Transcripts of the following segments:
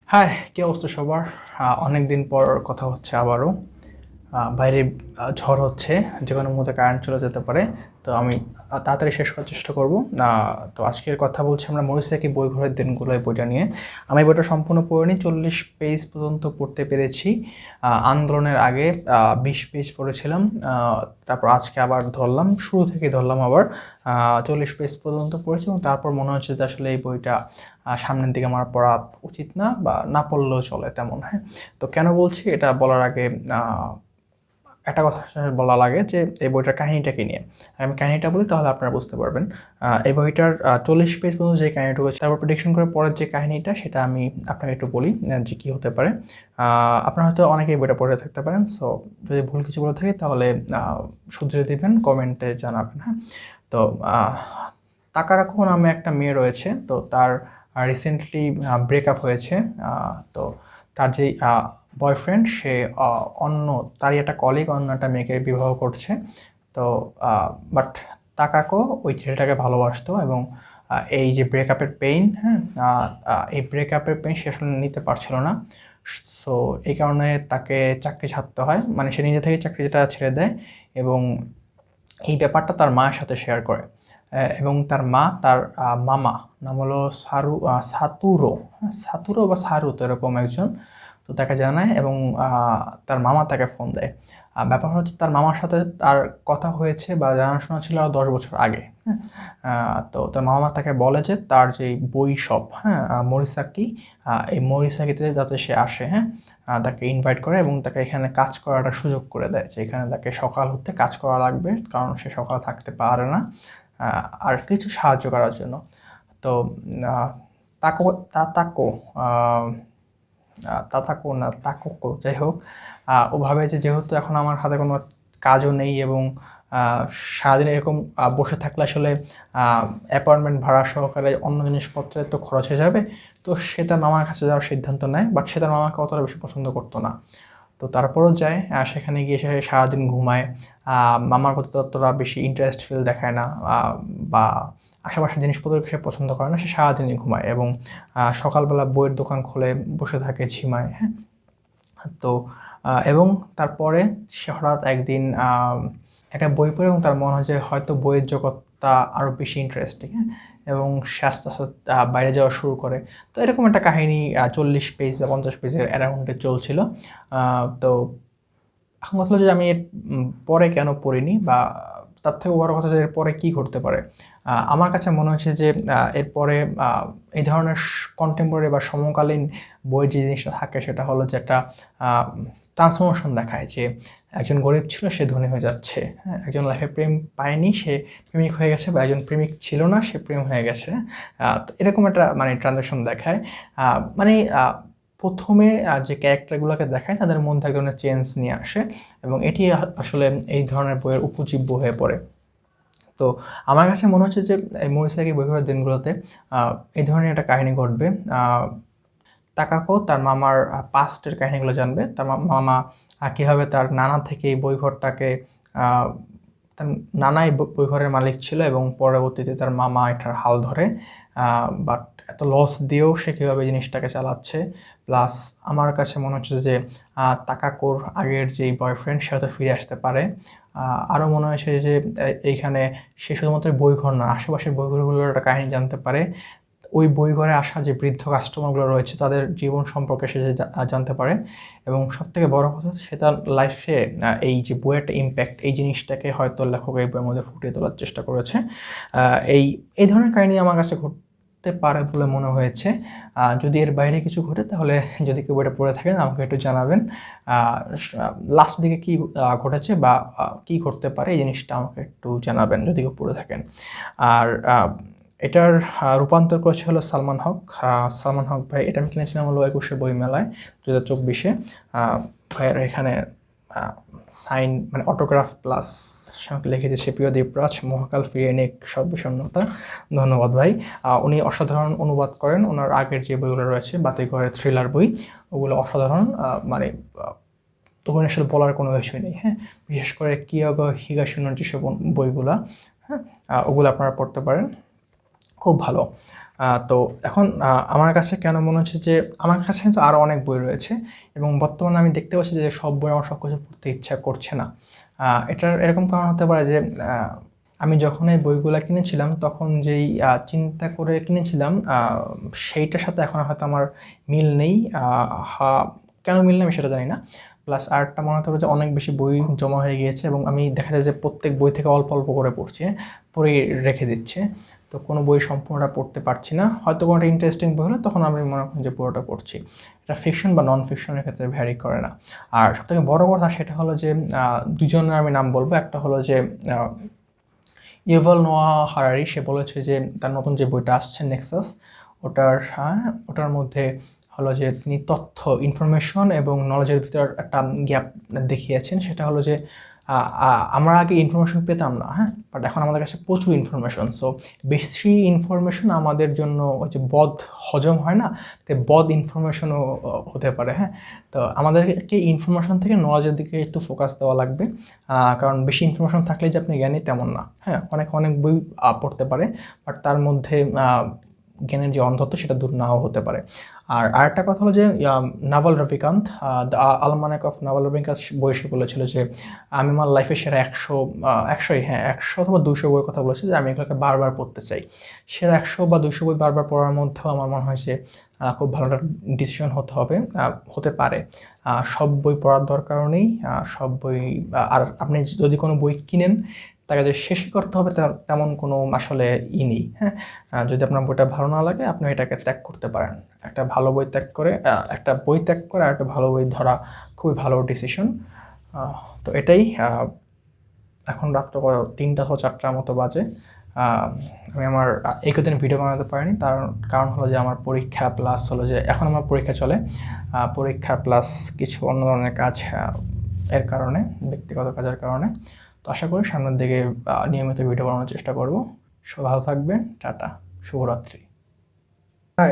High, কি অবস্থা সবার? অনেক দিন পর কথা হচ্ছে আবারও। বাইরে ঝড় হচ্ছে, যে কোনো মুহূর্তে কারেন্ট চলে যেতে পারে। তো আমি তাড়াতাড়ি শেষ করার চেষ্টা করব। তো আজকের কথা বলছি আমরা মোরিসেকি বই ঘরের দিনগুলো, এই বইটা নিয়ে। আমি বইটা সম্পূর্ণ পড়িনি, 40 পেজ পর্যন্ত পড়তে পেরেছি। আন্দোলনের আগে 20 পেজ পড়েছিলাম। তারপর আজকে আবার ধরলাম, শুরু থেকে ধরলাম আবার 40 পেজ পর্যন্ত পড়েছি, এবং তারপর মনে হচ্ছে যে আসলে এই বইটা সামনের দিকে আমার পড়া উচিত না, বা না পড়লেও চলে তেমন। হ্যাঁ, তো কেন বলছি এটা বলার আগে একটা কথা বলা লাগে যে এই বইটার কাহিনীটা কি নিয়ে। আমি কাহিনীটা বলি, তাহলে আপনারা বুঝতে পারবেন। এই বইটার 40 পেজ পর্যন্ত যে কাহিনীটা হচ্ছে, তারপর প্রেডিকশন করে পরের যে কাহিনীটা, সেটা আমি আপনাকে একটু বলি যে কী হতে পারে। আপনারা হয়তো অনেকেই বইটা পড়ে থাকতে পারেন, সো যদি ভুল কিছু বলে থাকি তাহলে শুধরে দিবেন, কমেন্টে জানাবেন। হ্যাঁ, তো তাকারাকো নামে একটা মেয়ে রয়েছে, তো তার রিসেন্টলি ব্রেকআপ হয়েছে। তো তার যেই বয়ফ্রেন্ড, সে অন্য তারই একটা কলিগ অন্য একটা মেয়েকে বিবাহ করছে। তো বাট তাকাকো ওই ছেলেটাকে ভালোবাসতো, এবং এই যে ব্রেকআপের পেইন, হ্যাঁ, এই ব্রেকআপের পেইন সে আসলে নিতে পারছিল না। সো এই কারণে তাকে চাকরি ছাড়তে হয়, মানে সে নিজে থেকে চাকরিটা ছেড়ে দেয়, এবং এই ব্যাপারটা তার মায়ের সাথে শেয়ার করে। এবং তার মা, তার মামা, নাম হলো সাতুরো, হ্যাঁ, সাতুরো বা সারু, তো এরকম একজন, তো তাকে জানায়, এবং তার মামা তাকে ফোন দেয়। ব্যাপার হচ্ছে তার মামার সাথে তার কথা হয়েছে বা জানাশোনা ছিল 10 বছর আগে। হ্যাঁ, তো তার মামা তাকে বলে যে তার যে বই সব, হ্যাঁ, মরিসাকি, এই মরিসাকিতে যাতে সে আসে। হ্যাঁ, তাকে ইনভাইট করে এবং তাকে এখানে কাজ করার একটা সুযোগ করে দেয়, যে এখানে তাকে সকাল হতে কাজ করা লাগবে, কারণ সে সকাল থাকতে পারে না, আর কিছু সাহায্য করার জন্য। তো আহ, তাকো তাতাকো তাতাকো না তাকোকো, যাই হোক, ওভাবে যে যেহেতু এখন আমার হাতে কোনো কাজও নেই, এবং সারাদিন এরকম বসে থাকলে আসলে অ্যাপার্টমেন্ট ভাড়া সহকারে অন্য জিনিসপত্রের তো খরচ হয়ে যাবে। তো সে তার মামার কাছে যাওয়ার সিদ্ধান্ত নেয়, বাট সে তার মামাকে অতটা বেশি পছন্দ করতো না। তো তারপরেও যায়, সেখানে গিয়ে সে সারাদিন ঘুমায়। মামার প্রতি ততটা বেশি ইন্টারেস্ট ফিল দেখায় না, বা আশেপাশের জিনিসপত্র সে পছন্দ করে না, সে সারাদিনই ঘুমায়, এবং সকালবেলা বইয়ের দোকান খুলে বসে থাকে, ঝিমায়। হ্যাঁ, তো এবং তারপরে সে হঠাৎ একদিন একটা বই পড়ে, এবং তার মনে হয় যে হয়তো বইয়ের জগৎটা আরও বেশি ইন্টারেস্টিং। হ্যাঁ, এবং সে আস্তে আস্তে বাইরে যাওয়া শুরু করে। তো এরকম একটা কাহিনী 40 পেজ বা 50 পেজের অ্যারাউন্ডে চলছিল। তো এখন কথা হলো যে আমি এর পরে কেন পড়িনি, বা তার থেকে বড় কথা যে এরপরে কী ঘটতে পারে। আমার কাছে মনে হচ্ছে যে এরপরে এই ধরনের কন্টেম্পোরারি বা সমকালীন বইয়ের যে জিনিসটা থাকে, সেটা হলো যে একটা ট্রান্সফরমেশন দেখায়, যে একজন গরিব ছিল, সে ধনী হয়ে যাচ্ছে। হ্যাঁ, একজন লাইফে প্রেম পায়নি, সে প্রেমিক হয়ে গেছে, বা একজন প্রেমিক ছিল না, সে প্রেম হয়ে গেছে। তো এরকম একটা মানে ট্রানজাকশন দেখায়। মানে প্রথমে যে ক্যারেক্টারগুলোকে দেখায় তাদের মধ্যে এক ধরনের চেঞ্জ নিয়ে আসে, এবং এটি আসলে এই ধরনের বইয়ের উপজীব্য হয়ে পড়ে। তো আমার কাছে মনে হচ্ছে যে এই মোরিসাকি বই ঘরের দিনগুলোতে এই ধরনের একটা কাহিনী ঘটবে। তাকাকো তার মামার পাস্টের কাহিনীগুলো জানবে, তার মামা কীভাবে তার নানা থেকে এই বইঘরটাকে, তার নানাই বইঘরের মালিক ছিল, এবং পরবর্তীতে তার মামা এটার হাল ধরে। বাট এত লস দিয়েও সে কীভাবে জিনিসটাকে চালাচ্ছে। প্লাস আমার কাছে মনে হচ্ছে যে তাকাকোর আগের যেই বয়ফ্রেন্ড, সে হয়তো ফিরে আসতে পারে। আরও মনে হয়েছে যে এইখানে সে শুধুমাত্র বইঘর না, আশেপাশের বইঘরগুলোর একটা কাহিনী জানতে পারে। ওই বইঘরে আসা যে বৃদ্ধ কাস্টমারগুলো রয়েছে, তাদের জীবন সম্পর্কে সে জানতে পারে, এবং সবথেকে বড় কথা, সে তার লাইফে এই যে বইয়ের একটা ইম্প্যাক্ট, এই জিনিসটাকে হয়তো লেখক এই বইয়ের মধ্যে ফুটিয়ে তোলার চেষ্টা করেছে। এই এই ধরনের কাহিনী আমার কাছে ঘটতে পারে বলে মনে হয়েছে। যদি এর বাইরে কিছু ঘটে, তাহলে যদি কেউ বইটা পড়ে থাকেন আমাকে একটু জানাবেন। লাস্ট দিকে কী ঘটেছে বা কী ঘটতে পারে, এই জিনিসটা আমাকে একটু জানাবেন যদি কেউ পড়ে থাকেন। আর এটার রূপান্তর করেছে হলো সালমান হক। সালমান হক ভাই, এটা আমি কিনেছিলাম হলো 21শে বই মেলায় 2024-এ। ভাইয়ের এখানে সাইন মানে অটোগ্রাফ প্লাস সঙ্গে লিখেছে সে প্রিয় দীপরাজ, মহাকাল ফিরিয়ে নিক সর্বসন্নতা। ধন্যবাদ ভাই। উনি অসাধারণ অনুবাদ করেন। ওনার আগের যে বইগুলো রয়েছে বাতিঘরের থ্রিলার বই, ওগুলো অসাধারণ। মানে তখন আসলে বলার কোনো কিছুই নেই। হ্যাঁ, বিশেষ করে কিয়োগো হিগাশিনোর যেসব বইগুলা, হ্যাঁ, ওগুলো আপনারা পড়তে পারেন, খুব ভালো। তো এখন আমার কাছে কেন মনে হচ্ছে যে আমার কাছে কিন্তু আরও অনেক বই রয়েছে এবং বর্তমানে আমি দেখতে পাচ্ছি যে সব বই আমার সব কিছু পড়তে ইচ্ছা করছে না। এটার এরকম কারণ হতে পারে যে আমি যখন এই বইগুলো কিনেছিলাম তখন যেই চিন্তা করে কিনেছিলাম সেইটার সাথে এখন হয়তো আমার মিল নেই। কেন মিল নেই আমি সেটা জানি না। প্লাস আরেকটা মনে হতে পারে যে অনেক বেশি বই জমা হয়ে গিয়েছে এবং আমি দেখা যায় যে প্রত্যেক বই থেকে অল্প অল্প করে পড়ছি, পড়ে রেখে দিচ্ছে। তো কোনো বই সম্পূর্ণটা পড়তে পারছি না। হয়তো কোনো একটা ইন্টারেস্টিং বই হলে তখন আমি মনে করি যে পুরোটা পড়ছি। এটা ফিকশন বা নন ফিকশনের ক্ষেত্রে ভ্যারি করে না। আর সবথেকে বড় কথা সেটা হলো যে দুজনের আমি নাম বলবো। একটা হলো যে ইউভাল নোয়া হারারি, সে বলেছে যে তার নতুন যে বইটা আসছে নেক্সাস, ওটার মধ্যে হলো যে তিনি তথ্য, ইনফরমেশন এবং নলেজের ভিতর একটা গ্যাপ দেখিয়েছেন। সেটা হলো যে আমরা আগে ইনফরমেশন পেতাম না, বাট এখন আমাদের কাছে প্রচুর ইনফরমেশন। সো বেশি ইনফরমেশন আমাদের জন্য ওই যে বদ হজম হয় না, তো বদ ইনফরমেশনও হতে পারে। তো আমাদেরকে ইনফরমেশন থেকে নলেজের দিকে একটু ফোকাস দেওয়া লাগবে, কারণ বেশি ইনফরমেশন থাকলে যে আপনি জ্ঞানী তেমন না। অনেক অনেক বই পড়তে পারে, বাট তার মধ্যে জ্ঞানের যে অন্ধত্ব সেটা দূর নাও হতে পারে। আর আরেকটা কথা হলো যে Naval Ravikant, the almanack of Naval Ravikant বই সে বলেছিল যে আমি আমার লাইফে সেরা 100 অথবা 200 বইয়ের কথা বলেছে যে আমি এগুলোকে বারবার পড়তে চাই। সেরা 100 বা 200 বই বারবার পড়ার মধ্যেও আমার মনে হয় যে খুব ভালো একটা ডিসিশন হতে পারে। সব বই পড়ার দরকারও নেই, সব বই। আর আপনি যদি কোনো বই কিনেন তাকে যে শেষ করতে হবে তেমন কোনো আসলে নেই। যদি আপনার বইটা ভালো না লাগে আপনি এটাকে ত্যাগ করতে পারেন। একটা ভালো বই ত্যাগ করে আর একটা ভালো বই ধরা খুবই ভালো ডিসিশন। তো এটাই। এখন রাত্র 3টা বা 4টার মতো বাজে। আমি আমার এই কদিন ভিডিও বানাতে পারিনি, তার কারণ হলো যে আমার পরীক্ষা, প্লাস হলো যে এখন আমার পরীক্ষা চলে, পরীক্ষা প্লাস কিছু অন্য ধরনের কাজ, এর কারণে, ব্যক্তিগত কাজের কারণে। তো আশা করি সামনের দিকে নিয়মিত ভিডিও বানানোর চেষ্টা করব। সবাই ভালো থাকবেন, টাটা, শুভরাত্রি।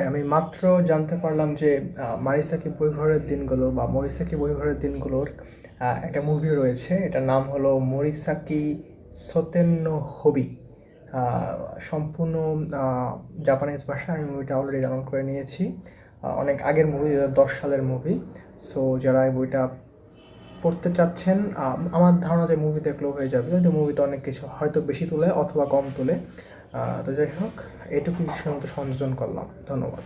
আমি মাত্র জানতে পারলাম যে মারিসাকি বইঘরের দিনগুলোর একটা মুভি রয়েছে। এটার নাম হলো মোরিসাকি সোতেন নো হোবি। সম্পূর্ণ জাপানিজ ভাষা। আমি মুভিটা অলরেডি ডাউনলোড করে নিয়েছি। অনেক আগের মুভি, 2010 সালের মুভি। সো যারা এই বইটা পড়তে চাচ্ছেন, আমার ধারণা যে মুভি দেখলেও হয়ে যাবে, যদি মুভিতে অনেক কিছু হয়তো বেশি তুলে অথবা কম তুলে। তো যাই হোক, এটুকুই শুধুমাত্র সংযোজন করলাম। ধন্যবাদ।